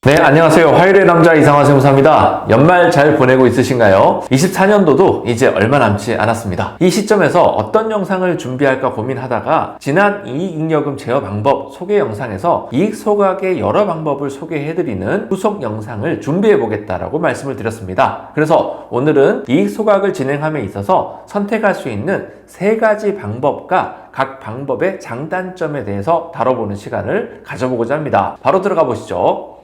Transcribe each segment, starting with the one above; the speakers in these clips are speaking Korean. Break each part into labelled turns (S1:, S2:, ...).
S1: 네, 안녕하세요. 화요일의 남자 이상화 세무사입니다. 연말 잘 보내고 있으신가요? 24년도도 이제 얼마 남지 않았습니다. 이 시점에서 어떤 영상을 준비할까 고민하다가 지난 이익잉여금 제어 방법 소개 영상에서 이익 소각의 여러 방법을 소개해드리는 후속 영상을 준비해보겠다라고 말씀을 드렸습니다. 그래서 오늘은 이익 소각을 진행함에 있어서 선택할 수 있는 3가지 방법과 각 방법의 장단점에 대해서 다뤄보는 시간을 가져보고자 합니다. 바로 들어가 보시죠.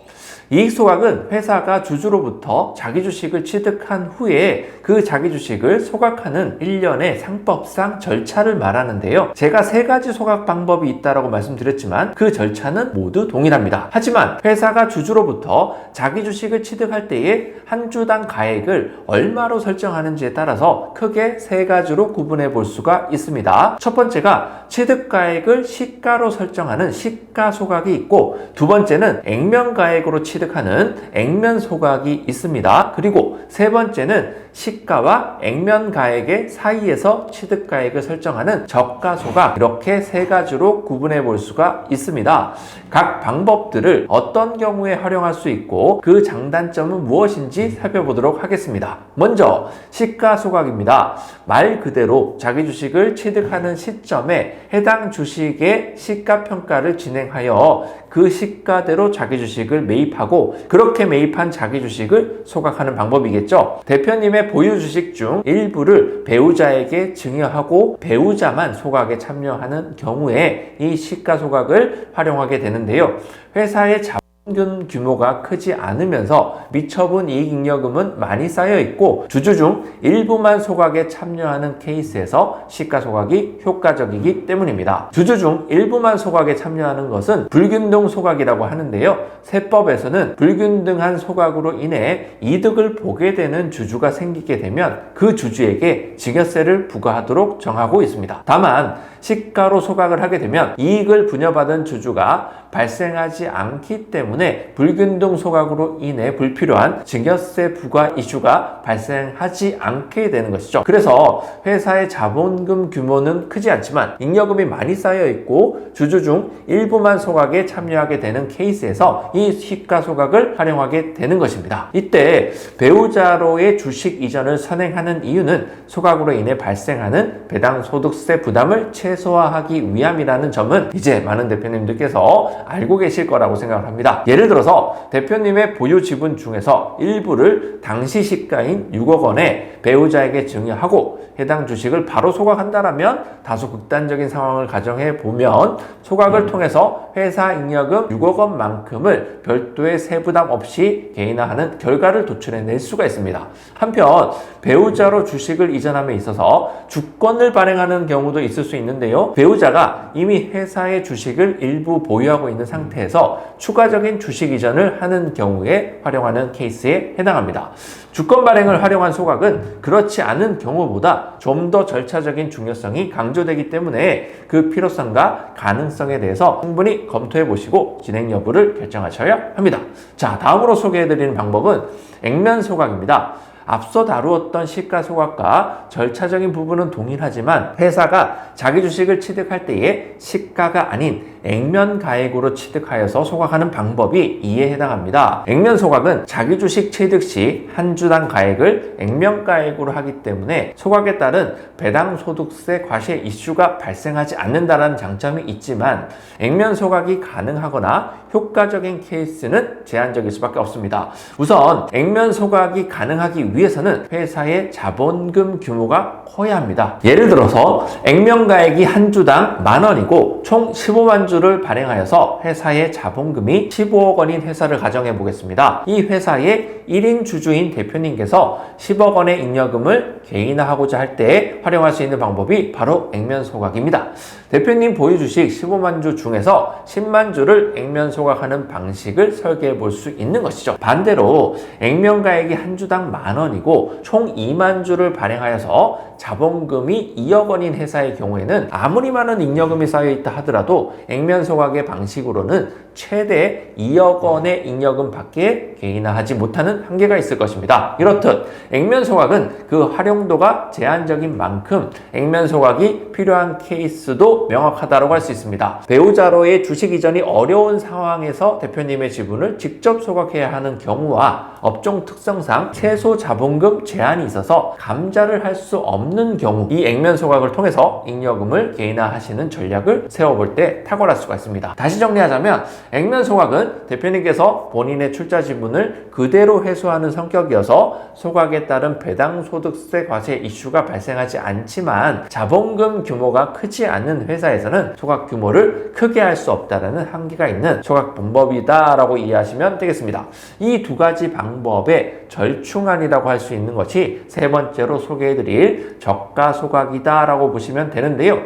S1: 이익소각은 회사가 주주로부터 자기 주식을 취득한 후에 그 자기 주식을 소각하는 일련의 상법상 절차를 말하는데요. 제가 3가지 소각 방법이 있다고 말씀드렸지만 그 절차는 모두 동일합니다. 하지만 회사가 주주로부터 자기 주식을 취득할 때에 한 주당 가액을 얼마로 설정하는지에 따라서 크게 3가지로 구분해 볼 수가 있습니다. 첫 번째가 취득가액을 시가로 설정하는 시가소각이 있고, 두 번째는 액면가액으로 취득하는 액면소각이 있습니다. 그리고 세 번째는 시가와 액면가액의 사이에서 취득가액을 설정하는 저가소각, 이렇게 3가지로 구분해 볼 수가 있습니다. 각 방법들을 어떤 경우에 활용할 수 있고 그 장단점은 무엇인지 살펴보도록 하겠습니다. 먼저 시가소각입니다. 말 그대로 자기 주식을 취득하는 시점에 해당 주식의 시가평가를 진행하여 그 시가대로 자기 주식을 매입하고 그렇게 매입한 자기 주식을 소각하는 방법이겠죠. 대표님의 보유 주식 중 일부를 배우자에게 증여하고 배우자만 소각에 참여하는 경우에 이 시가소각을 활용하게 되는데요. 회사의 자본금 규모가 크지 않으면서 미처분 이익잉여금은 많이 쌓여 있고 주주 중 일부만 소각에 참여하는 케이스에서 시가소각이 효과적이기 때문입니다. 주주 중 일부만 소각에 참여하는 것은 불균등 소각이라고 하는데요. 세법에서는 불균등한 소각으로 인해 이득을 보게 되는 주주가 생기게 되면 그 주주에게 증여세를 부과하도록 정하고 있습니다. 다만 시가로 소각을 하게 되면 이익을 분여받은 주주가 발생하지 않기 때문에 불균등 소각으로 인해 불필요한 증여세 부과 이슈가 발생하지 않게 되는 것이죠. 그래서 회사의 자본금 규모는 크지 않지만 잉여금이 많이 쌓여 있고 주주 중 일부만 소각에 참여하게 되는 케이스에서 이 시가소각을 활용하게 되는 것입니다. 이때 배우자로의 주식 이전을 선행하는 이유는 소각으로 인해 발생하는 배당 소득세 부담을 최소화하기 위함이라는 점은 이제 많은 대표님들께서 알고 계실 거라고 생각을 합니다. 예를 들어서 대표님의 보유 지분 중에서 일부를 당시 시가인 6억 원에 배우자에게 증여하고 해당 주식을 바로 소각한다라면 다소 극단적인 상황을 가정해 보면 소각을 통해서 회사 잉여금 6억 원만큼을 별도의 세부담 없이 개인화하는 결과를 도출해낼 수가 있습니다. 한편 배우자로 주식을 이전함에 있어서 주권을 발행하는 경우도 있을 수 있는데요. 배우자가 이미 회사의 주식을 일부 보유하고 있는 상태에서 추가적인 주식 이전을 하는 경우에 활용하는 케이스에 해당합니다. 주권 발행을 활용한 소각은 그렇지 않은 경우보다 좀 더 절차적인 중요성이 강조되기 때문에 그 필요성과 가능성에 대해서 충분히 검토해 보시고 진행 여부를 결정하셔야 합니다. 자, 다음으로 소개해드리는 방법은 액면소각입니다. 앞서 다루었던 시가소각과 절차적인 부분은 동일하지만 회사가 자기 주식을 취득할 때에 시가가 아닌 액면가액으로 취득하여서 소각하는 방법이 이에 해당합니다. 액면소각은 자기 주식 취득 시 한 주당 가액을 액면가액으로 하기 때문에 소각에 따른 배당소득세 과세 이슈가 발생하지 않는다는 장점이 있지만 액면소각이 가능하거나 효과적인 케이스는 제한적일 수밖에 없습니다. 우선 액면소각이 가능하기 위해서는 회사의 자본금 규모가 커야 합니다. 예를 들어서 액면가액이 한 주당 10,000원이고 총 15만 주를 발행하여서 회사의 자본금이 15억 원인 회사를 가정해 보겠습니다. 이 회사의 1인 주주인 대표님께서 10억 원의 잉여금을 개인화하고자 할 때 활용할 수 있는 방법이 바로 액면소각입니다. 대표님 보유 주식 15만 주 중에서 10만 주를 액면소각하는 방식을 설계해 볼 수 있는 것이죠. 반대로 액면가액이 한 주당 10,000원이고 총 2만 주를 발행하여서 자본금이 2억 원인 회사의 경우에는 아무리 많은 잉여금이 쌓여있다 하더라도 액면소각의 방식으로는 최대 2억 원의 잉여금 밖에 개인화하지 못하는 한계가 있을 것입니다. 이렇듯 액면소각은 그 활용도가 제한적인 만큼 액면소각이 필요한 케이스도 명확하다고 할 수 있습니다. 배우자로의 주식 이전이 어려운 상황에서 대표님의 지분을 직접 소각해야 하는 경우와 업종 특성상 최소 자본금 제한이 있어서 감자를 할 수 없는 경우, 이 액면소각을 통해서 잉여금을 개인화하시는 전략을 세워볼 때 탁월할 수가 있습니다. 다시 정리하자면 액면소각은 대표님께서 본인의 출자 지분을 그대로 회수하는 성격이어서 소각에 따른 배당소득세 과세 이슈가 발생하지 않지만 자본금 규모가 크지 않은 회사에서는 소각 규모를 크게 할 수 없다는 한계가 있는 소각 방법이다라고 이해하시면 되겠습니다. 이 두 가지 방법의 절충안이라고 할 수 있는 것이 세 번째로 소개해드릴 저가 소각이다라고 보시면 되는데요.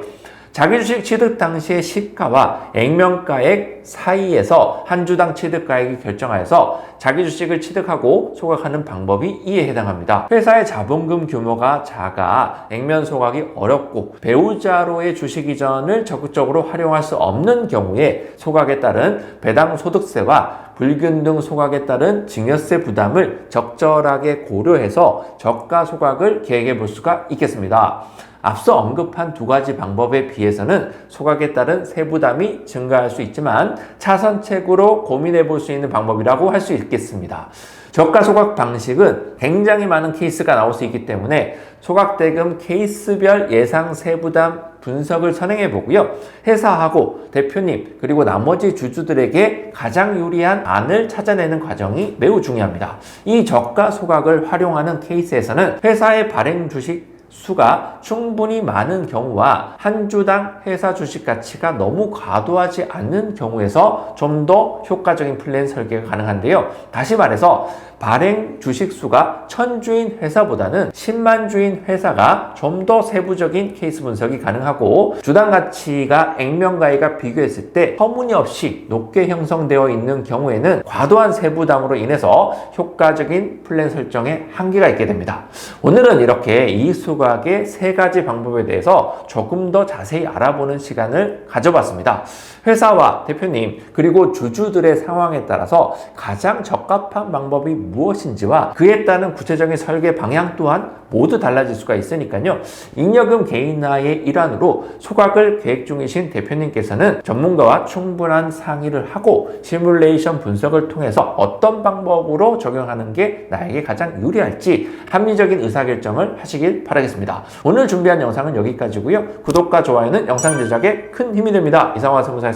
S1: 자기 주식 취득 당시의 시가와 액면가액 사이에서 한 주당 취득가액이 결정하여서 자기 주식을 취득하고 소각하는 방법이 이에 해당합니다. 회사의 자본금 규모가 작아 액면 소각이 어렵고 배우자로의 주식 이전을 적극적으로 활용할 수 없는 경우에 소각에 따른 배당 소득세와 불균등 소각에 따른 증여세 부담을 적절하게 고려해서 저가 소각을 계획해 볼 수가 있겠습니다. 앞서 언급한 두 가지 방법에 비해서는 소각에 따른 세부담이 증가할 수 있지만 차선책으로 고민해 볼 수 있는 방법이라고 할 수 있겠습니다. 저가 소각 방식은 굉장히 많은 케이스가 나올 수 있기 때문에 소각대금 케이스별 예상 세부담 분석을 선행해 보고요. 회사하고 대표님 그리고 나머지 주주들에게 가장 유리한 안을 찾아내는 과정이 매우 중요합니다. 이 저가 소각을 활용하는 케이스에서는 회사의 발행 주식 수가 충분히 많은 경우와 한 주당 회사 주식 가치가 너무 과도하지 않는 경우에서 좀 더 효과적인 플랜 설계가 가능한데요. 다시 말해서 발행 주식 수가 1000주인 회사보다는 10만 주인 회사가 좀 더 세부적인 케이스 분석이 가능하고 주당 가치가 액면가액과 비교했을 때 터무니없이 높게 형성되어 있는 경우에는 과도한 세부담으로 인해서 효과적인 플랜 설정에 한계가 있게 됩니다. 오늘은 이렇게 이익소각의 세 가지 방법에 대해서 조금 더 자세히 알아보는 시간을 가져봤습니다. 회사와 대표님 그리고 주주들의 상황에 따라서 가장 적합한 방법이 무엇인지와 그에 따른 구체적인 설계 방향 또한 모두 달라질 수가 있으니까요. 잉여금 개인화의 일환으로 소각을 계획 중이신 대표님께서는 전문가와 충분한 상의를 하고 시뮬레이션 분석을 통해서 어떤 방법으로 적용하는 게 나에게 가장 유리할지 합리적인 의사결정을 하시길 바라겠습니다. 오늘 준비한 영상은 여기까지고요. 구독과 좋아요는 영상 제작에 큰 힘이 됩니다. 이상화 세무사였습니다.